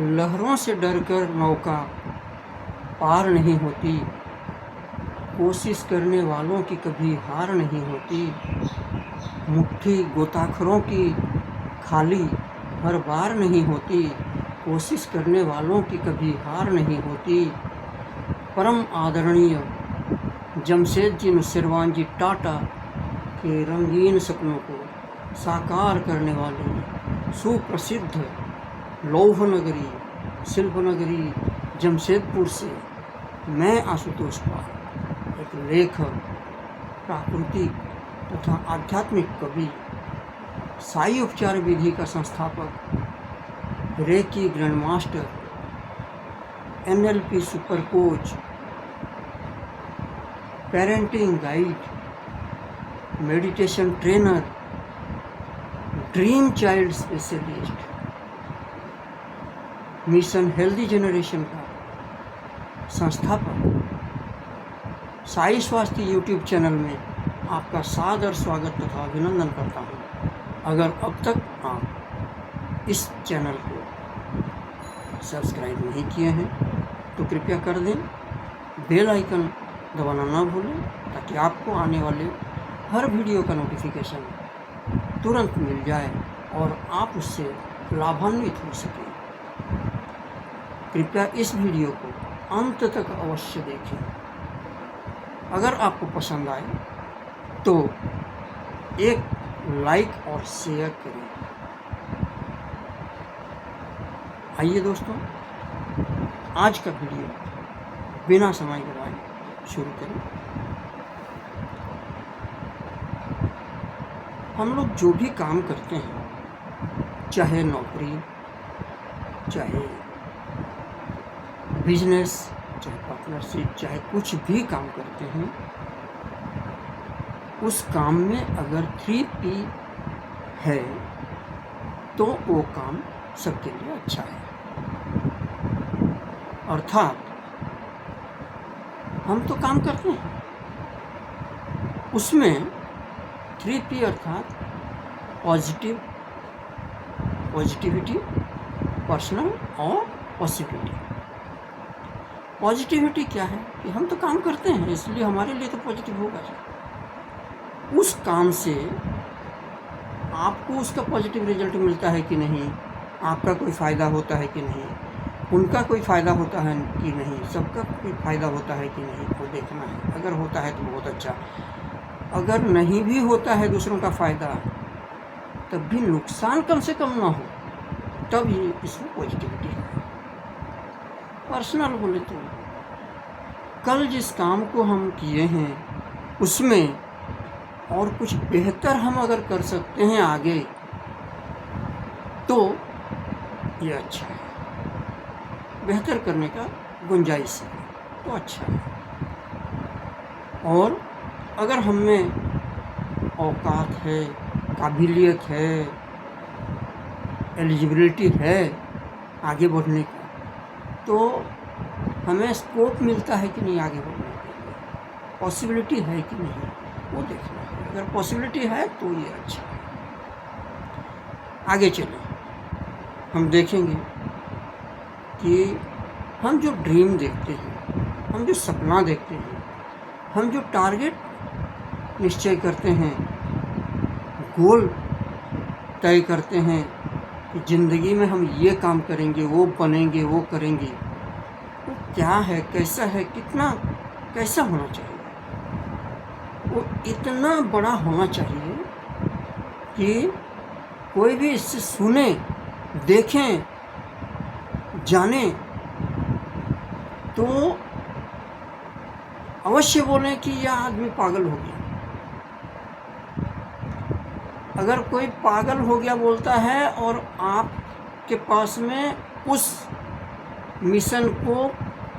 लहरों से डरकर नौका पार नहीं होती, कोशिश करने वालों की कभी हार नहीं होती। मुट्ठी गोताखोरों की खाली हर बार नहीं होती, कोशिश करने वालों की कभी हार नहीं होती। परम आदरणीय जमशेदजी नुसरवान जी टाटा के रंगीन सपनों को साकार करने वाले सुप्रसिद्ध लौह नगरी शिल्प नगरी जमशेदपुर से मैं आशुतोष पाल, एक लेखक, प्राकृतिक तथा आध्यात्मिक कवि, साई उपचार विधि का संस्थापक, reiki grand master, NLP super coach, parenting guide, meditation trainer, dream child specialist, mission healthy generation का संस्थापक, साई स्वास्थ्य यूट्यूब चैनल में आपका सादर स्वागत तथा अभिनंदन करता हूँ। अगर अब तक आप इस चैनल को सब्सक्राइब नहीं किए हैं तो कृपया कर दें, बेल आइकन दबाना ना भूलें ताकि आपको आने वाले हर वीडियो का नोटिफिकेशन तुरंत मिल जाए और आप उससे लाभान्वित हो सकें। कृपया इस वीडियो को अंत तक अवश्य देखें। अगर आपको पसंद आए तो एक लाइक और शेयर करें। आइए दोस्तों, आज का वीडियो बिना समय गवाए शुरू करें। हम लोग जो भी काम करते हैं, चाहे नौकरी, चाहे बिजनेस, चाहे पार्टनरशिप, चाहे कुछ भी काम करते हैं, उस काम में अगर 3P है तो वो काम सबके लिए अच्छा है। अर्थात हम तो काम करते हैं, उसमें 3P अर्थात पॉजिटिविटी, पर्सनल और पॉसिबिलिटी। पॉजिटिविटी क्या है कि हम तो काम करते हैं, इसलिए हमारे लिए तो पॉजिटिव होगा। उस काम से आपको उसका पॉजिटिव रिजल्ट मिलता है कि नहीं, आपका कोई फ़ायदा होता है कि नहीं, उनका कोई फ़ायदा होता है कि नहीं, सबका कोई फ़ायदा होता है कि नहीं, वो देखना है। अगर होता है तो बहुत अच्छा, अगर नहीं भी होता है दूसरों का फ़ायदा, तब भी नुकसान कम से कम ना हो, तब ये इसमें पॉजिटिविटी है। पर्सनल बोले तो कल जिस काम को हम किए हैं उसमें और कुछ बेहतर हम अगर कर सकते हैं आगे, तो ये अच्छा है। बेहतर करने का गुंजाइश है तो अच्छा है। और अगर हम में औकात है, काबिलियत है, एलिजिबिलिटी है आगे बढ़ने का, तो हमें स्कोप मिलता है कि नहीं आगे बढ़ने के लिए, पॉसिबिलिटी है कि नहीं, वो देखना है। अगर पॉसिबिलिटी है तो ये अच्छा है। आगे चलें, हम देखेंगे कि हम जो ड्रीम देखते हैं, हम जो सपना देखते हैं, हम जो टारगेट निश्चय करते हैं, गोल तय करते हैं कि ज़िंदगी में हम ये काम करेंगे, वो बनेंगे, वो करेंगे, वो क्या है, कैसा है, कैसा होना चाहिए। वो इतना बड़ा होना चाहिए कि कोई भी इससे सुने, देखें, जाने तो अवश्य बोलें कि यह आदमी पागल हो गया। अगर कोई पागल हो गया बोलता है और आपके पास में उस मिशन को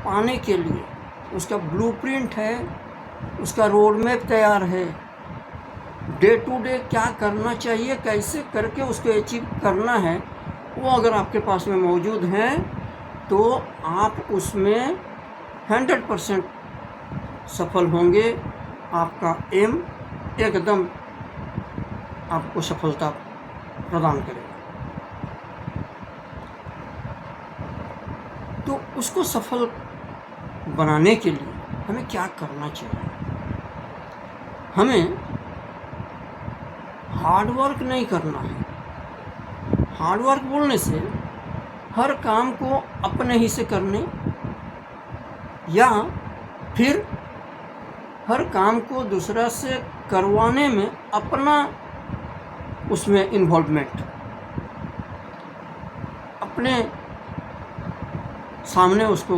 पाने के लिए उसका ब्लूप्रिंट है, उसका रोड मैप तैयार है, डे टू डे क्या करना चाहिए, कैसे करके उसको अचीव करना है, वो अगर आपके पास में मौजूद हैं तो आप उसमें 100% सफल होंगे। आपका एम एकदम आपको सफलता प्रदान करेगा। तो उसको सफल बनाने के लिए हमें क्या करना चाहिए? हमें हार्ड वर्क नहीं करना है। हार्ड वर्क बोलने से हर काम को अपने ही से करने या फिर हर काम को दूसरा से करवाने में अपना उसमें इन्वॉल्वमेंट, अपने सामने उसको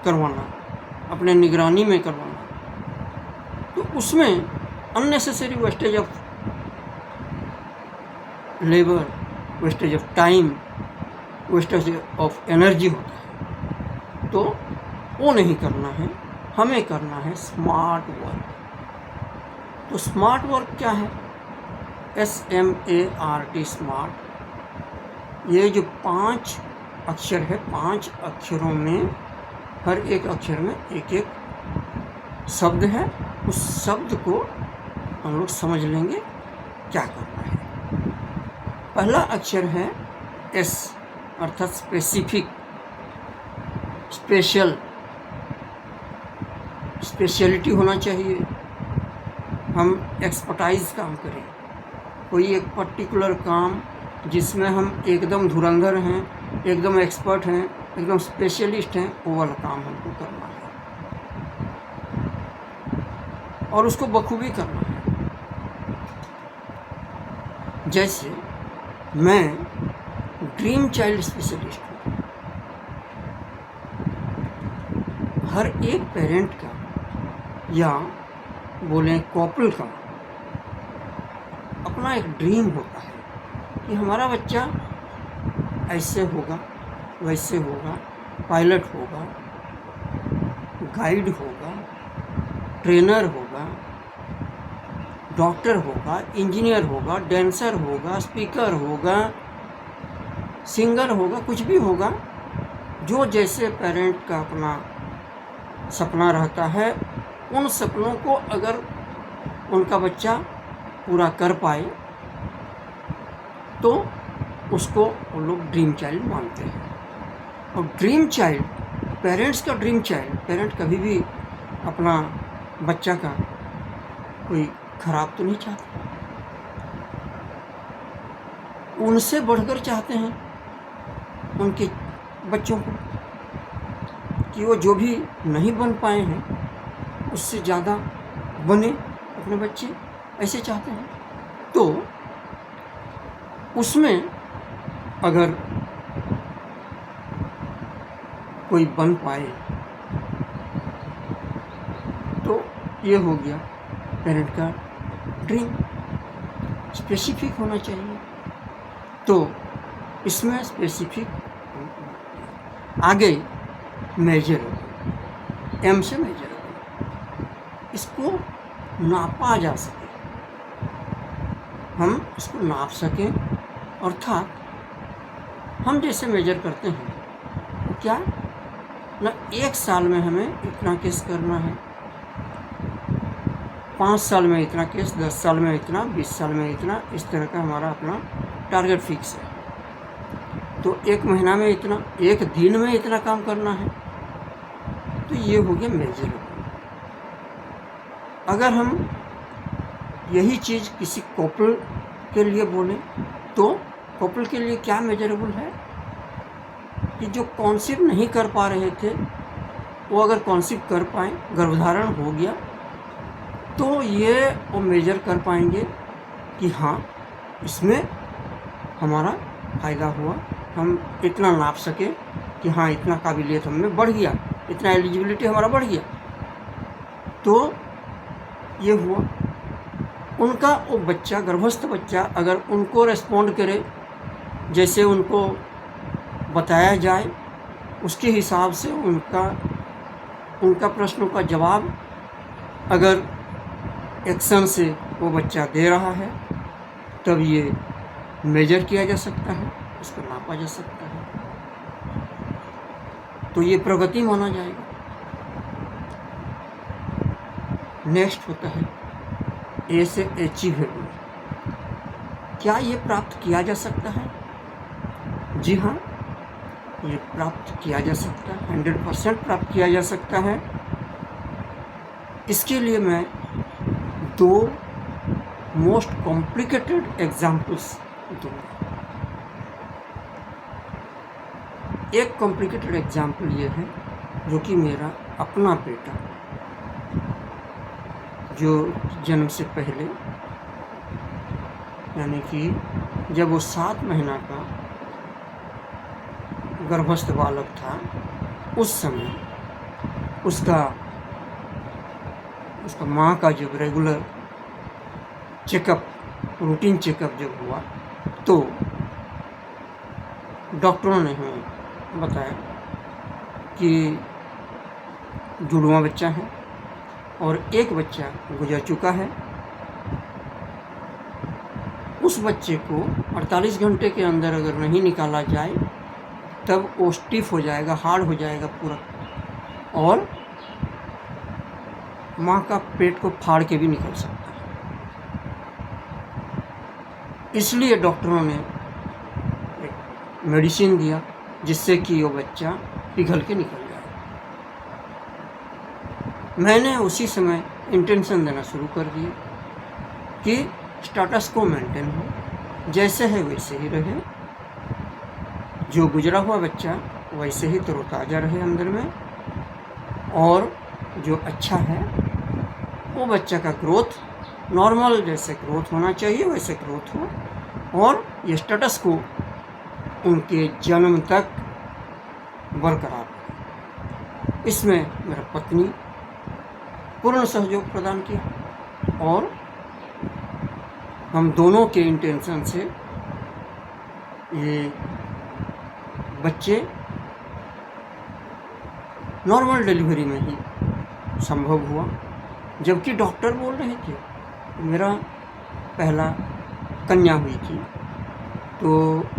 करवाना, अपने निगरानी में करवाना, तो उसमें unnecessary wastage of labour, wastage of time, wastage of energy होता है। तो वो नहीं करना है, हमें करना है स्मार्ट वर्क। तो स्मार्ट वर्क क्या है? SMART, smart. ये जो 5 अक्षर है, 5 अक्षरों में हर एक अक्षर में एक एक शब्द है। उस शब्द को हम लोग समझ लेंगे क्या करना है। पहला अक्षर है S, अर्थात स्पेसिफिक, स्पेशल, स्पेशलिटी होना चाहिए। हम एक्सपर्टाइज काम करें, कोई एक पर्टिकुलर काम जिसमें हम एकदम धुरंधर हैं, एकदम एक्सपर्ट हैं, एकदम स्पेशलिस्ट हैं, वो वाला काम हमको करना है और उसको बखूबी करना है। जैसे मैं ड्रीम चाइल्ड स्पेशलिस्ट हूँ। हर एक पेरेंट का या बोलें कपल का अपना एक ड्रीम होता है कि हमारा बच्चा ऐसे होगा, वैसे होगा, पायलट होगा, गाइड होगा, ट्रेनर होगा, डॉक्टर होगा, इंजीनियर होगा, डांसर होगा, स्पीकर होगा, सिंगर होगा, कुछ भी होगा। जो जैसे पेरेंट का अपना सपना रहता है, उन सपनों को अगर उनका बच्चा पूरा कर पाए तो उसको वो लोग ड्रीम चाइल्ड मानते हैं। और ड्रीम चाइल्ड, पेरेंट्स का ड्रीम चाइल्ड, पेरेंट कभी भी अपना बच्चा का कोई खराब तो नहीं चाहते, उनसे बढ़कर चाहते हैं उनके बच्चों को कि वो जो भी नहीं बन पाए हैं उससे ज़्यादा बने अपने बच्चे, ऐसे चाहते हैं। तो उसमें अगर कोई बन पाए तो ये हो गया पेरेंट का ड्रीम। स्पेसिफिक होना चाहिए, तो इसमें स्पेसिफिक आगे मेजरेबल, M से मेजरेबल, इसको नापा जा सके, हम इसको नाप सकें। अर्थात हम जैसे मेजर करते हैं तो क्या ना 1 साल में हमें इतना केस करना है, 5 साल में इतना केस, 10 साल में इतना, 20 साल में इतना, इस तरह का हमारा अपना टारगेट फिक्स है। तो 1 महीना में इतना, 1 दिन में इतना काम करना है, तो ये हो गया मेजरेबल। अगर हम यही चीज़ किसी कपल के लिए बोलें तो कपल के लिए क्या मेजरेबल है कि जो कॉन्सीव नहीं कर पा रहे थे वो अगर कॉन्सीव कर पाएँ, गर्भधारण हो गया, तो ये वो मेजर कर पाएंगे कि हाँ इसमें हमारा फ़ायदा हुआ, हम इतना नाप सके कि हाँ इतना काबिलियत हमें बढ़ गया, इतना एलिजिबिलिटी हमारा बढ़ गया। तो ये हुआ उनका वो बच्चा, गर्भस्थ बच्चा अगर उनको रेस्पॉन्ड करे, जैसे उनको बताया जाए उसके हिसाब से उनका प्रश्नों का जवाब अगर एक्शन से वो बच्चा दे रहा है, तब ये मेजर किया जा सकता है, उसको नापा जा सकता है, तो ये प्रगति माना जाएगा। नेक्स्ट होता है ए से अचीवेबल। क्या ये प्राप्त किया जा सकता है? जी हाँ, ये प्राप्त किया जा सकता है, 100% प्राप्त किया जा सकता है। इसके लिए मैं 2 मोस्ट कॉम्प्लिकेटेड एग्जाम्पल्स दूंगा। एक कॉम्प्लिकेटेड एग्जाम्पल ये है जो कि मेरा अपना बेटा जो जन्म से पहले, यानी कि जब वो 7 महीना का गर्भस्थ बालक था, उस समय उसका माँ का जब रेगुलर चेकअप, रूटीन चेकअप जब हुआ तो डॉक्टरों ने हमें बताया कि जुड़वा बच्चा है और एक बच्चा गुजर चुका है। उस बच्चे को 48 घंटे के अंदर अगर नहीं निकाला जाए तब वो स्टिफ हो जाएगा, हार्ड हो जाएगा पूरा, और माँ का पेट को फाड़ के भी निकल सकता है। इसलिए डॉक्टरों ने एक मेडिसिन दिया जिससे कि वो बच्चा पिघल के निकल जाए। मैंने उसी समय इंटेंशन देना शुरू कर दिया कि स्टेटस को मेंटेन हो, जैसे है वैसे ही रहे, जो गुजरा हुआ बच्चा वैसे ही तरोताज़ा रहे अंदर में, और जो अच्छा है वो बच्चा का ग्रोथ नॉर्मल जैसे ग्रोथ होना चाहिए वैसे ग्रोथ हो, और ये स्टेटस को उनके जन्म तक बरकरार रहे। इसमें मेरा पत्नी पूर्ण सहयोग प्रदान किया और हम दोनों के इंटेंशन से ये बच्चे नॉर्मल डिलीवरी में ही संभव हुआ। जबकि डॉक्टर बोल रहे थे, मेरा पहला कन्या हुई थी तो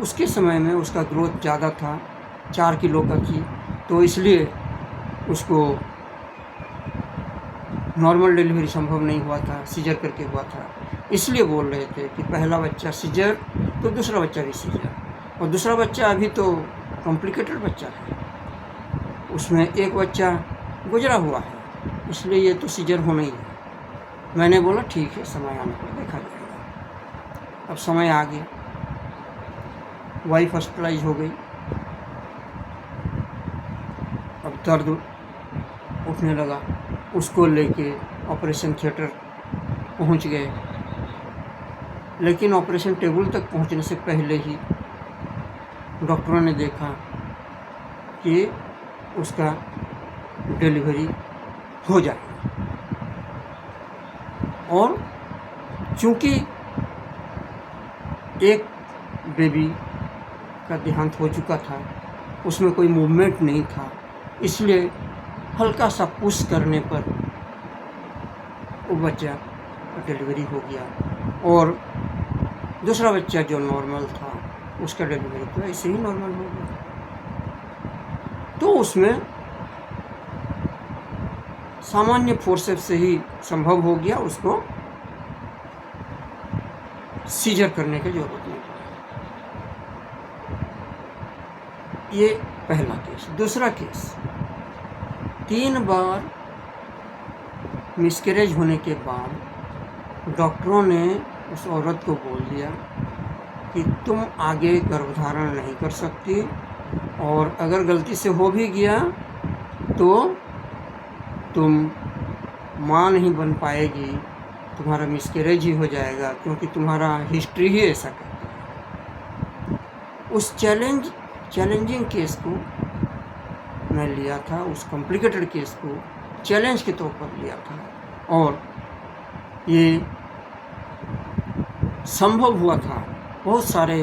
उसके समय में उसका ग्रोथ ज़्यादा था, 4 किलो का थी, तो इसलिए उसको नॉर्मल डिलीवरी संभव नहीं हुआ था, सीजर करके हुआ था। इसलिए बोल रहे थे कि पहला बच्चा सीजर तो दूसरा बच्चा भी सीजर, और दूसरा बच्चा अभी तो कॉम्प्लिकेटेड बच्चा है, उसमें एक बच्चा गुजरा हुआ है, इसलिए ये तो सीजर होना ही है। मैंने बोला ठीक है, समय आने पर देखा जाएगा। अब समय आ गया, वाइफ हॉस्पिटलाइज हो गई, अब दर्द उठने लगा, उसको लेके ऑपरेशन थिएटर पहुंच गए। लेकिन ऑपरेशन टेबल तक पहुंचने से पहले ही डॉक्टरों ने देखा कि उसका डिलीवरी हो जाएगा, और चूँकि एक बेबी का देहांत हो चुका था, उसमें कोई मूवमेंट नहीं था, इसलिए हल्का सा पुश करने पर वो बच्चा डिलीवरी हो गया, और दूसरा बच्चा जो नॉर्मल था उसका डिलीवरी तो ऐसे ही नॉर्मल हो गया। तो उसमें सामान्य फोर्सेस से ही संभव हो गया, उसको सीजर करने की जरूरत नहीं पड़ी। ये पहला केस। दूसरा केस, 3 बार मिसकैरेज होने के बाद डॉक्टरों ने उस औरत को बोल दिया कि तुम आगे गर्भधारण नहीं कर सकती, और अगर गलती से हो भी गया तो तुम माँ नहीं बन पाएगी, तुम्हारा मिसकैरेज ही हो जाएगा, क्योंकि तुम्हारा हिस्ट्री ही ऐसा कहता है। उस चैलेंजिंग केस को मैं लिया था, उस कॉम्प्लिकेटेड केस को चैलेंज के तौर पर लिया था, और ये संभव हुआ था बहुत सारे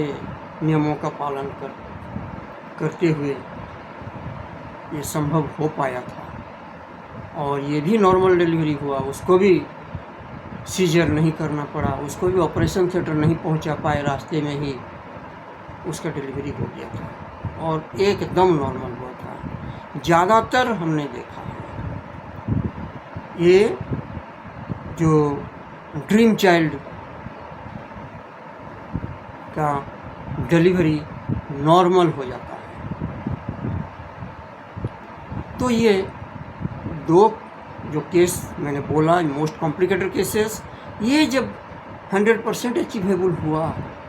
नियमों का पालन करते हुए ये संभव हो पाया था, और ये भी नॉर्मल डिलीवरी हुआ, उसको भी सीजर नहीं करना पड़ा, उसको भी ऑपरेशन थिएटर नहीं पहुंचा पाए, रास्ते में ही उसका डिलीवरी हो गया था और एकदम नॉर्मल हुआ था। ज़्यादातर हमने देखा है ये जो ड्रीम चाइल्ड का डिलीवरी नॉर्मल हो जाता है, तो ये दो जो केस मैंने बोला मोस्ट कॉम्प्लिकेटेड केसेस, ये जब 100% अचीवेबल हुआ,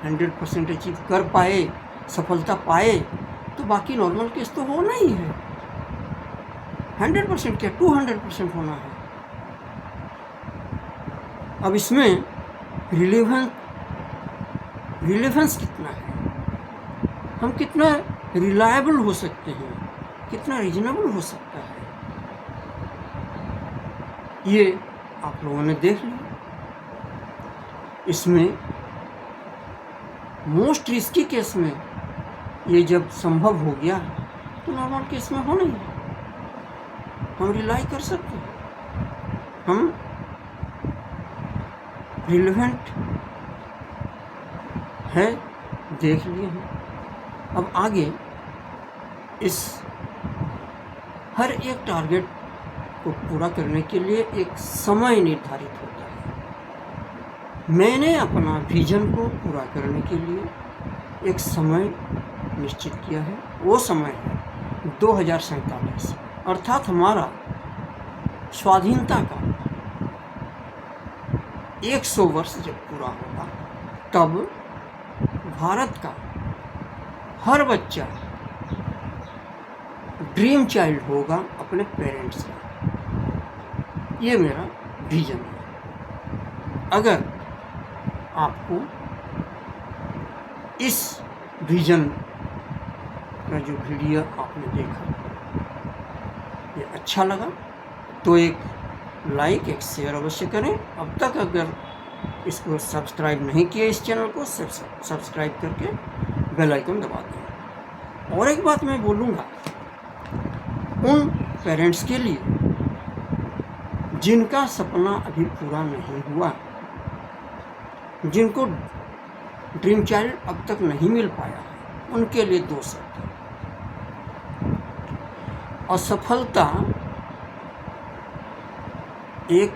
100% अचीव कर पाए, सफलता पाए, तो बाकी नॉर्मल केस तो होना ही है। 100% क्या 200% होना है। अब इसमें रिलेवेंस कितना है, हम कितना रिलायबल हो सकते हैं, कितना रीजनेबल हो सकता है, ये आप लोगों ने देख लिया। इसमें मोस्ट रिस्की केस में ये जब संभव हो गया तो नॉर्मल केस में हो नहीं, हम रिलाई कर सकते हैं, हम रिलेवेंट है, देख लिए हैं। अब आगे इस हर एक टारगेट को पूरा करने के लिए एक समय निर्धारित होता है। मैंने अपना विजन को पूरा करने के लिए एक समय निश्चित किया है, वो समय है 2047, अर्थात हमारा स्वाधीनता का 100 वर्ष जब पूरा होगा, तब भारत का हर बच्चा ड्रीम चाइल्ड होगा अपने पेरेंट्स का। ये मेरा विजन है। अगर आपको इस विजन का जो वीडियो आपने देखा ये अच्छा लगा तो एक लाइक, एक शेयर अवश्य करें। अब तक अगर इसको सब्सक्राइब नहीं किया, इस चैनल को सब्सक्राइब करके बेल आइकन दबा दें। और एक बात मैं बोलूँगा उन पेरेंट्स के लिए जिनका सपना अभी पूरा नहीं हुआ, जिनको ड्रीम चाइल्ड अब तक नहीं मिल पाया, उनके लिए 2 शब्द। असफलता एक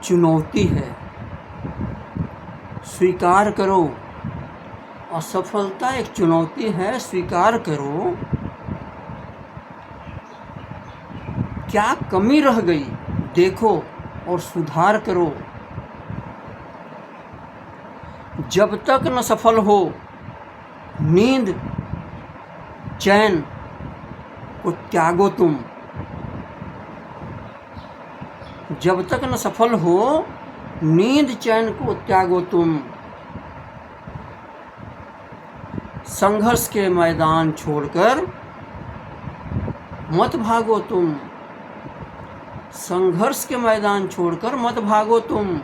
चुनौती है, स्वीकार करो। असफलता एक चुनौती है, स्वीकार करो। क्या कमी रह गई देखो और सुधार करो। जब तक न सफल हो, नींद चैन को त्यागो तुम। जब तक न सफल हो, नींद चैन को त्यागो तुम। संघर्ष के मैदान छोड़कर मत भागो तुम। संघर्ष के मैदान छोड़कर मत भागो तुम,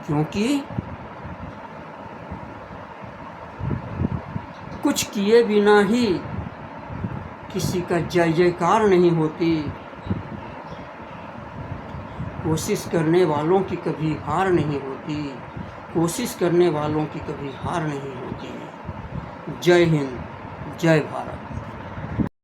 क्योंकि कुछ किए बिना ही किसी का जय जयकार नहीं होती। कोशिश करने वालों की कभी हार नहीं होती, कोशिश करने वालों की कभी हार नहीं होती। जय हिंद, जय भारत।